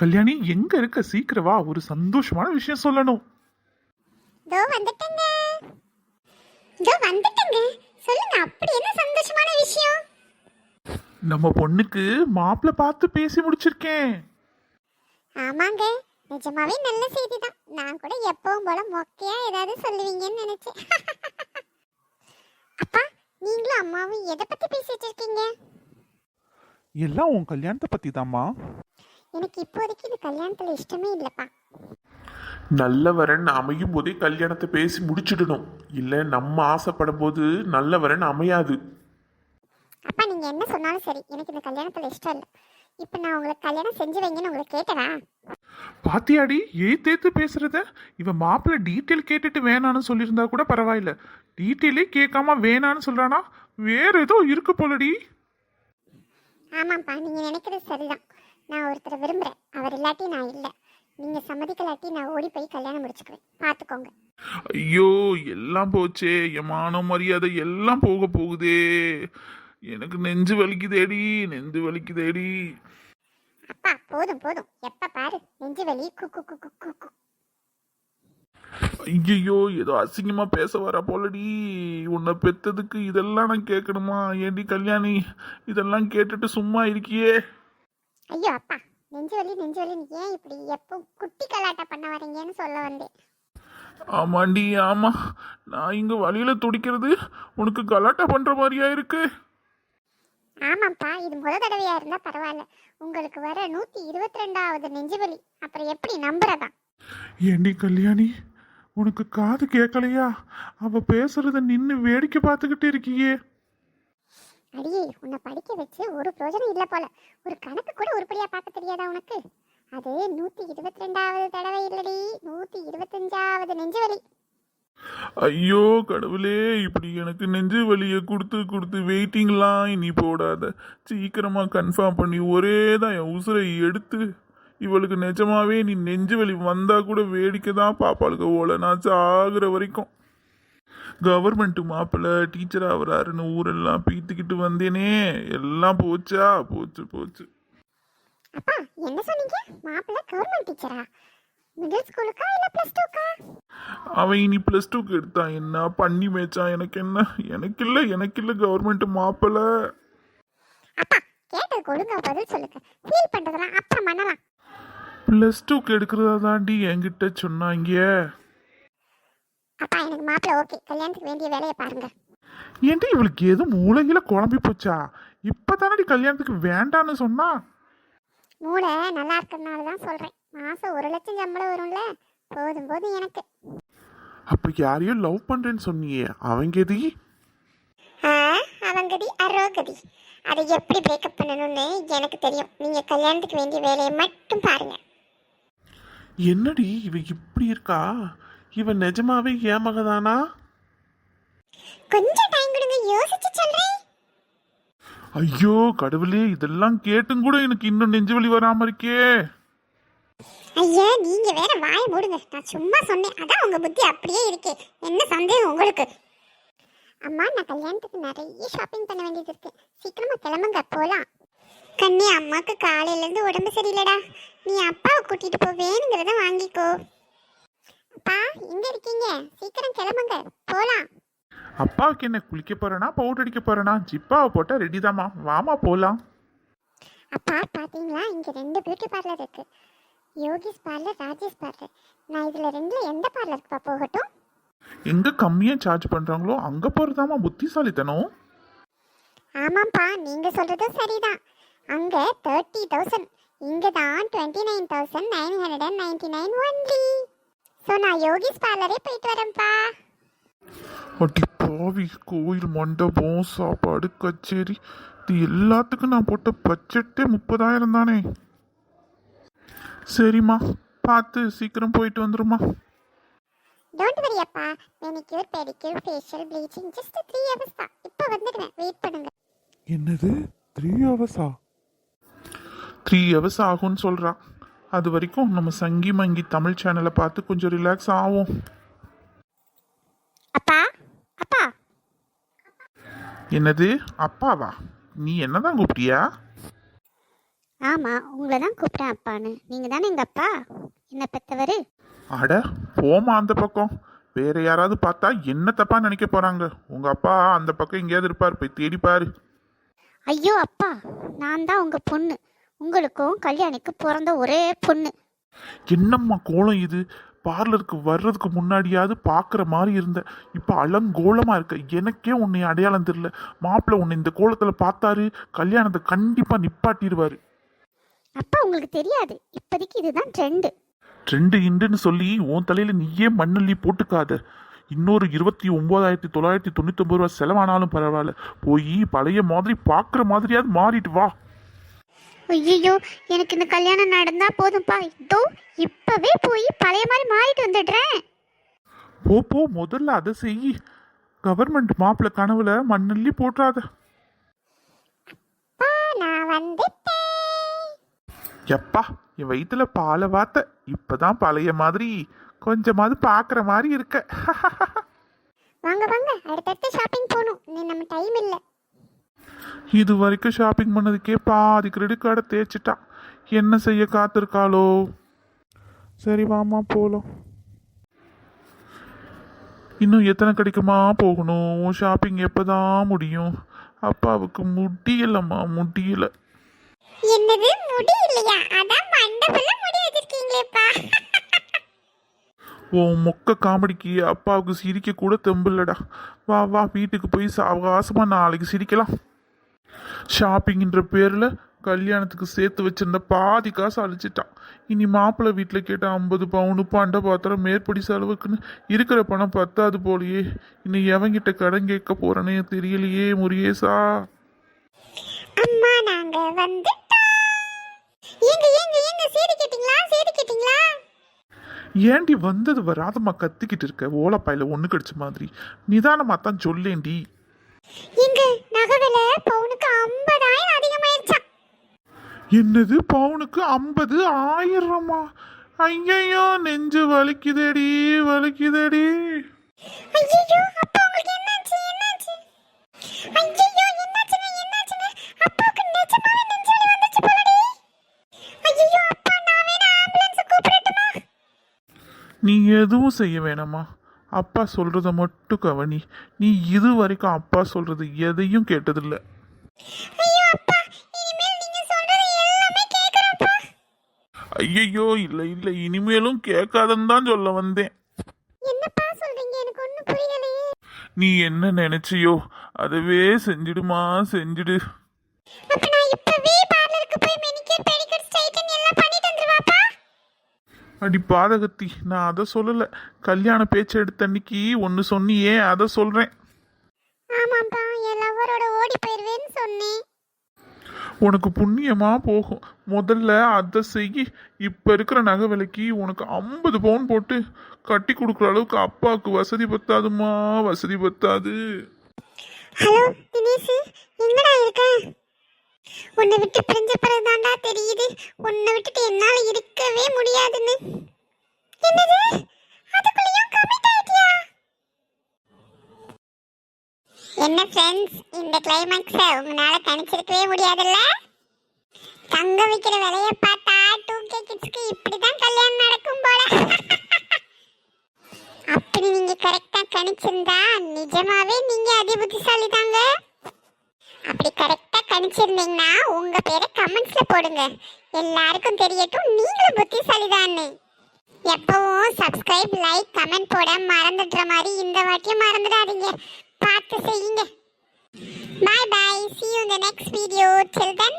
கல்யாணி எங்க இருக்க? சீக்கிரம் வா, ஒரு சந்தோஷமான விஷயம் சொல்லணும். தோ வந்துட்டேங்க. தோ வந்துட்டேங்க. சொல்லுங்க, அப்படி என்ன சந்தோஷமான விஷயம்? நம்ம பொண்ணுக்கு மாப்பிள்ளை பார்த்து பேசி முடிச்சிருக்கேன். ஆமாங்க, நிஜமாவே நல்ல செய்தி தான். நான் கூட எப்பவும் போல மொக்கையா ஏதாவது சொல்லுவீங்கன்னு நினைச்சேன். அப்பா, நீங்களும் அம்மாவும் எதை பத்தி பேசிட்டு இருக்கீங்க? எல்லாம் உன் கல்யாணத்தை பத்தி தாம்மா. எனக்கு இப்போதைக்கு இது கல்யாணத்துல இஷ்டமே இல்லப்பா. நல்லவரன் அமையும் போதே கல்யாணத்தை பேசி முடிச்சிடணும். இல்ல நம்ம ஆசைப்படும் போது நல்லவரன் அமையாது. அப்பா, நீங்க என்ன சொன்னாலும் சரி, எனக்கு இந்த கல்யாணத்துல இஷ்டம் இல்லை. இப்ப நான் உங்களுக்கு கல்யாணம் செஞ்சு வைங்கன்னு உங்களுக்கு கேட்டவா? பாத்தியாடி ஏத்தேத்து பேசுறத? இவன் மாப்பிள்ளை டீட்டெயில் கேட்டுட்டு வேணான்னு சொல்லியிருந்தா கூட பரவாயில்ல, டீட்டெயிலே கேட்காம வேணான்னு சொல்றானா? வேற ஏதோ இருக்கு போலடி. ஆமாப்பா, நீங்க நினைக்கிறது சரிதான். நான் ஒருத்தரை விரும்புறேன், அவர் இல்லாட்டி நான் இல்லை. நீங்க சம்மதிக்கலாட்டி நான் ஓடி போய் கல்யாணம் முடிச்சுக்குவேன், பார்த்துக்கோங்க. ஐயோ, எல்லாம் போச்சே, என் மான மரியாதை எல்லாம் போக போகுதே. எனக்கு நெஞ்சு வலிக்குதேடி, நெஞ்சு வலிக்குதேடி. அப்பா, போதும் போதும், எப்ப பாரு நெஞ்சு வலி கு கு கு கு கு கு. ஐயோ, ஏதோ அசிங்கமா பேச வர போலடி. உன்னை பெத்ததுக்கு இதெல்லாம் நான் கேட்கணுமா? ஏடி கல்யாணி, இதெல்லாம் கேட்டுட்டு சும்மா இருக்கியே. ஐயோ அப்பா, நெஞ்சு வலி நெஞ்சு வலின்னு ஏன் இப்படி எப்போ குட்டி கலாட்டா பண்ண வரீங்கன்னு சொல்ல வந்தேன். ஆமாண்டி ஆமா, நான் இங்க வழியில துடிக்கிறது உனக்கு கலாட்டா பண்ற மாதிரியா இருக்கு. ஆமாப்பா, இது முதல் தடவையா இருந்தா பரவாயில்ல. உங்களுக்கு வர 122வது நெஞ்சு வலி, அப்புறம் எப்படி நம்புறதா? ஏண்டி கல்யாணி, உனக்கு காது கேட்கலையா? அவ பேசுறத நின்னு வேடிக்கை பார்த்துக்கிட்டு இருக்கியே. அடியே, உன்னை படிக்க வச்சு ஒரு பிரயோஜனம் இல்லை போல. ஒரு கணக்கு கூட உருப்படியா பார்க்க தெரியாதா உனக்கு? அது 122வது தடவை இல்லடி, 125வது நெஞ்சு வலி. ஐயோ கடவுளே, இப்படி எனக்கு நெஞ்சு வலியை கொடுத்து கொடுத்து வெயிட்டிங்லாம் இனி போடாத. சீக்கிரமா கன்ஃபார்ம் பண்ணி ஒரே தான் என் உசுரை எடுத்து. இவளுக்கு நிஜமாவே நீ நெஞ்சு வலி வந்தா கூட வேடிக்கை தான் பாப்பாளுக்கு ஓல நான் சாகுற வரைக்கும். கவர்மெண்ட் மாப்பிள்ள டீச்சர் ஆகிறாருன்னு ஊரெல்லாம் பீத்திக்கிட்டு வந்தேனே, எல்லாம் போச்சா? போச்சு போச்சு. அப்பா, என்ன சொன்னீங்க? மாப்பிள்ளை கவர்மெண்ட் டீச்சரா? மிடில் ஸ்கூலுக்கா இல்ல பிளஸ் டூக்கா? அவன் இனி +2க்கு எடுத்தான், என்ன பண்ணி மேய்ச்சான்? எனக்கு என்ன? எனக்கு இல்ல கவர்மெண்ட் மாப்பிள்ள. அப்பா, கேட்டதுக்கு ஒழுங்கா பதில் சொல்லுங்க. ஃபீல் பண்றதெல்லாம் அப்புறம் பண்ணலாம். +2க்கு எடுக்கிறதா தாண்டி என்கிட்ட சொன்னாங்க. அப்பா, எனக்கு மாப்பிள்ளை ஓகே. கல்யாணத்துக்கு வேண்டிய வேலையை பாருங்க. ஏன்டி இவளுக்கு எதுவும் மூளையில குழம்பி போச்சா? இப்பதானடி கல்யாணத்துக்கு வேண்டான்னு சொன்னா. மூளை நல்லா இருக்கிறதுனால தான் சொல்றேன். மாசம் 1,00,000 சம்பளம் வரும்ல, போதும் போதும் எனக்கு. அப்ப யாரையோ லவ் பண்றேன்னு சொன்னியே, அவங்க எதி? அவங்கதி அரோகதி. அதை எப்படி பிரேக்கப் பண்ணணும்னு எனக்கு தெரியும். நீங்க கல்யாணத்துக்கு வேண்டிய வேலையை மட்டும் பாருங்க. என்னடி இவ இப்படி இருக்கா? இவ நிஜமாவே ஏமகதானா? கொஞ்சம் டைம் கொடுங்க, யோசிச்சு சொல்றேன். ஐயோ கடவுளே, இதெல்லாம் கேட்டும் கூட எனக்கு இன்னும் நெஞ்சு வலி வராம இருக்கே. ஐயா, நீங்க வேற வாயை மூடுங்க. நான் சும்மா சொன்னேன், அதான் உங்க புத்தி அப்படியே இருக்கு. என்ன சந்தேகம் உங்களுக்கு? அம்மா, நான் கல்யாணத்துக்கு நிறைய ஷாப்பிங் பண்ண வேண்டியது இருக்கு. சீக்கிரமா கிளம்புங்க, போலாம். கண்ணி, அம்மாக்கு காலையில இருந்து உடம்பு சரியில்லடா. நீ அப்பாவை கூட்டிட்டு போ, வேணுங்கிறத வாங்கிக்கோ. அப்பா, எங்க இருக்கீங்க? சீக்கிரம் கிளம்புங்க, போலாம். அப்பாவுக்கு என்ன, குளிக்க போறேனா பவுடர் அடிக்க போறேனா? ஜிப்பாவை போட்டா ரெடி தாமா, வாமா போலாம். அப்பா, பாத்தீங்களா, இங்க 2 பியூட்டி பார்லர் இருக்கு. Yogis parlour, Rajesh parlour. நான் இதுல 2ல எந்த பார்லருக்குப்பா போகட்டும்? எங்க கம்மியா சார்ஜ் பண்றாங்களோ அங்க போறதாமா புத்திசாலித்தனம். ஆமாப்பா, நீங்க சொல்றதும் சரிதான். அங்க 30,000, இங்க தான் 29,999 ஒன்லி. ஸோ நான் யோகிஸ் பார்லரே போயிட்டு வரேன்ப்பா. அடி பாவி, கோயில் மண்டபம் சாப்பாடு கச்சேரி இது எல்லாத்துக்கும் நான் போட்ட பட்ஜெட்டே 30,000 தானே. சரிம்மா, பார்த்து சீக்கிரம் போயிட்டு வந்துருமா. டோன்ட் வரி அப்பா, manicure pedicure facial bleaching just 3 hours தான். இப்போ வந்துடுவேன், வெயிட் பண்ணுங்க. என்னது 3 ஹவர்ஸா? 3 ஹவர்ஸ் ஆகும்னு சொல்கிறான். அது வரைக்கும் நம்ம சங்கி மங்கி தமிழ் சேனலை பார்த்து கொஞ்சம் ரிலாக்ஸ் ஆகும். அப்பா, அப்பா. என்னது அப்பாவா? நீ என்னதான் கூப்பிட்டியா? ஆமாம், உங்களை தான் கூப்பிட்டேன் அப்பான்னு. நீங்கள் தானே எங்கள் அப்பா, என்ன பெற்றவர். அட போமா அந்த பக்கம். வேற யாராவது பார்த்தா என்ன தப்பா நினைக்க போறாங்க. உங்க அப்பா அந்த பக்கம் எங்கேயாவது இருப்பார், போய் தேடி பாரு. ஐயோ அப்பா, நான் தான் உங்கள் பொண்ணு. உங்களுக்கும் கல்யாணிக்கு பிறந்த ஒரே பொண்ணு. என்னம்மா கோலம் இது? பார்லருக்கு வர்றதுக்கு முன்னாடியாவது பார்க்குற மாதிரி இருந்த, இப்போ அலங்கோலமாக இருக்க. எனக்கே உன்னை அடையாளம் தெரியல. மாப்பிள்ளை உன்னை இந்த கோலத்தில் பார்த்தாரு, கல்யாணத்தை கண்டிப்பாக நிப்பாட்டிடுவார். அப்பா உங்களுக்கு தெரியாது, இப்போதைக்கு இதுதான் ட்ரெண்டு. ட்ரெண்டு இண்டுன்னு சொல்லி உன் தலையில் நீயே மண்ணள்ளி போட்டுக்காத. இன்னொரு 29,999 ரூபா செலவானாலும் பரவாயில்ல, போய் பழைய மாதிரி பார்க்குற மாதிரியாவது மாறிட்டு வா. ஐயோ, எனக்கு இந்த கல்யாணம் நடந்தா போதும்ப்பா. இதோ இப்பவே போய் பழைய மாதிரி மாறிட்டு வந்துடுறேன். போ முதல்ல அதை செய். கவர்மெண்ட் மாப்பிள்ளை கனவுல மண்ணள்ளி போட்டுறாத. நான் வந்துட்டேன். எப்பா, என் வயிற்றுல பாலை வாத்த. இப்பதான் பழைய மாதிரி கொஞ்சமாவது பார்க்குற மாதிரி இருக்க. வாங்க வாங்க, அடுத்தடுத்து ஷாப்பிங் போகணும். நம்ம டைம் இல்லை. இது வரைக்கும் ஷாப்பிங் பண்ணதுக்கே பாதி கிரெடிட் கார்டை தேய்ச்சிட்டான். என்ன செய்ய காத்திருக்காளோ? சரி வாமா போகலாம். இன்னும் எத்தனை கடைக்குமா போகணும்? ஷாப்பிங் எப்போதான் முடியும்? அப்பாவுக்கு முடியலம்மா, முடியல. என்னது முடியலையா? அதான் மண்டபத்துல முடி வச்சிருக்கீங்களேப்பா. உன் மொக்க காமெடிக்கு அப்பாவுக்கு சிரிக்க கூட தெம்பில்லடா. வா வா, வீட்டுக்கு போய் சாவகாசமா நாளைக்கு சிரிக்கலாம். ஷாப்பிங்கிற பேரில் கல்யாணத்துக்கு சேர்த்து வச்சிருந்த பாதி காசு அழிச்சிட்டான். இனி மாப்பிள்ளை வீட்டில் கேட்ட 50 பவுனு பண்டை பாத்திரம் மேற்படி செலவுக்குன்னு இருக்கிற பணம் பத்தாது போலையே. இனி எவங்கிட்ட கடன் கேட்க போறேனே தெரியலையே முருகேசா. அம்மா நாங்க வந்துட்டோம். ஏங்க ஏங்க ஏங்க, சேரி கேட்டிங்களா? சேரி கேட்டிங்களா? ஏண்டி வந்தது வராதம்மா கத்திக்கிட்டு இருக்க? ஓலப்பாயில ஒன்று கடிச்ச மாதிரி நிதானமா தான் சொல்லேண்டி. எங்க நகை விலை பவுனுக்கு 50,000 அதிகமாயிருச்சா? என்னது, பவுனுக்கு 50,000? ஐயையோ, நெஞ்சு வலிக்குதேடி வலிக்குதேடி. ஐயோ அப்பா, உங்களுக்கு என்னாச்சு? என்னாச்சு? ஐயோ என்னாச்சுங்க? என்னாச்சுங்க? அப்பாவுக்கு நிஜமாவே நெஞ்சு வலி வந்துச்சு போலடி. ஐயோ அப்பா, நான் வேணா ஆம்புலன்ஸ் கூப்பிடட்டுமா? நீ எதுவும் செய்ய வேணாமா, அப்பா சொல்றத மட்டும் கவனி. நீ இது வரைக்கும் அப்பா சொல்றது எதையும் கேட்டதில்லை. ஐயோ அப்பா, இனிமேல் நீங்க சொல்றது எல்லாமே கேக்குறேன்ப்பா. ஐயையோ, இல்லை இல்லை, இனிமேலும் கேட்காதன்னு தான் சொல்ல வந்தேன். என்னப்பா சொல்றீங்க? எனக்கு ஒண்ணும் புரியலையே. நீ என்ன நினைச்சியோ அதுவே செஞ்சிடுமா, செஞ்சிடு. அப்ப நான் இப்பவே பார்லருக்கு போய் மெனிக்யூர் பெடிக்யூர் ஸ்ட்ரைட்டன் எல்லாம் பண்ணிட்டு வந்துருவாப்பா. அடி பாதகத்தி, நான் அதை சொல்லலை. கல்யாண பேச்சு எடுத்த அன்னைக்கு ஒன்று சொன்னியே, அதை சொல்கிறேன். ஆமாப்பா, என் லவ்வரோட ஓடி போயிருவேன்னு சொன்னேன். உனக்கு புண்ணியமாக போகும். முதல்ல அதை செய். இப்போ இருக்கிற நகை விலைக்கு உனக்கு 50 பவுன் போட்டு கட்டி கொடுக்குற அளவுக்கு அப்பாவுக்கு வசதி பத்தாதுமா, வசதி பத்தாது. ஹலோ தினேஷ், எங்கடா இருக்க? உன்னை விட்டு பிரிஞ்ச பிறகுதான்டா தெரியுது உன்னை விட்டுட்டு என்னால இருக்கவே முடியாதுன்னு. என்னது, அதுக்குள்ளேயும் கமிட் ஆயிட்டியா? என்ன ஃப்ரெண்ட்ஸ், இந்த கிளைமாக்ஸை உங்களால கணிச்சிருக்கவே முடியாதுல்ல? தங்க வைக்கிற விலையை பார்த்தா 2K கிட்ஸ்க்கு இப்படிதான் கல்யாணம் நடக்கும் போல. அப்படி நீங்க கரெக்டா கணிச்சிருந்தா நிஜமாவே நீங்க அதிபுத்திசாலி தாங்க. அப்படி கரெக்டா கணிச்சிருந்தீங்கன்னா உங்க பேரை கமெண்ட்ஸ்ல போடுங்க. எல்லாருக்கும் தெரியட்டும் நீங்களும் புத்திசாலிதான்னு. எப்பவும் சப்ஸ்கிரைப், லைக், கமெண்ட் போட மறந்துடுற மாதிரி இந்த வாட்டியும் மறந்துடாதீங்க. பார்த்து செய்யுங்க. Bye bye. See you in the next video. Till then,